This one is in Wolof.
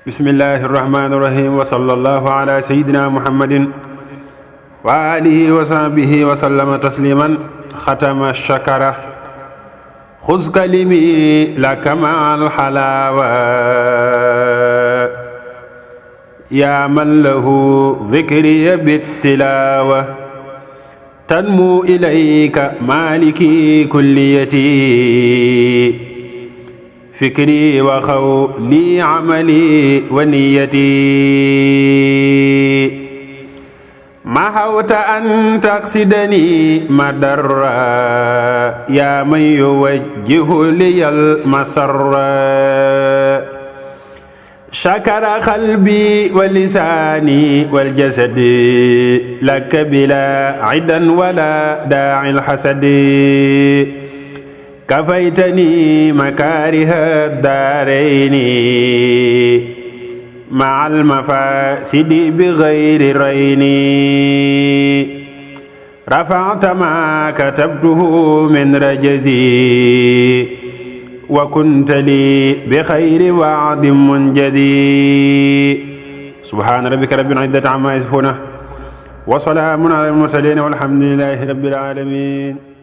bismillahi irrahmani irrahim wa sallallahu ala sayidina muhammadin wa alihi wa sahbihi wa sallama tasliman xatama shakara xuz kalimi laka maal xalawa ya man lahu dhikriya bittilawa tanmu ilayka maliki kulliyati fikri wa xawli amali wa niyati ma hawta an taqsidani madarra ya man yuwajjihu liyal masarra shakara qalbi wa lisani wal jasadi laka bila idan wala daa'il hasadi كفيتني مكاره الدارين مع المفاسد بغير رين رفعت ما كتبته من رجزي وكنت لي بخير وعد منجدي سبحان ربك رب العزة عما يصفون وسلام على المرسلين والحمد لله رب العالمين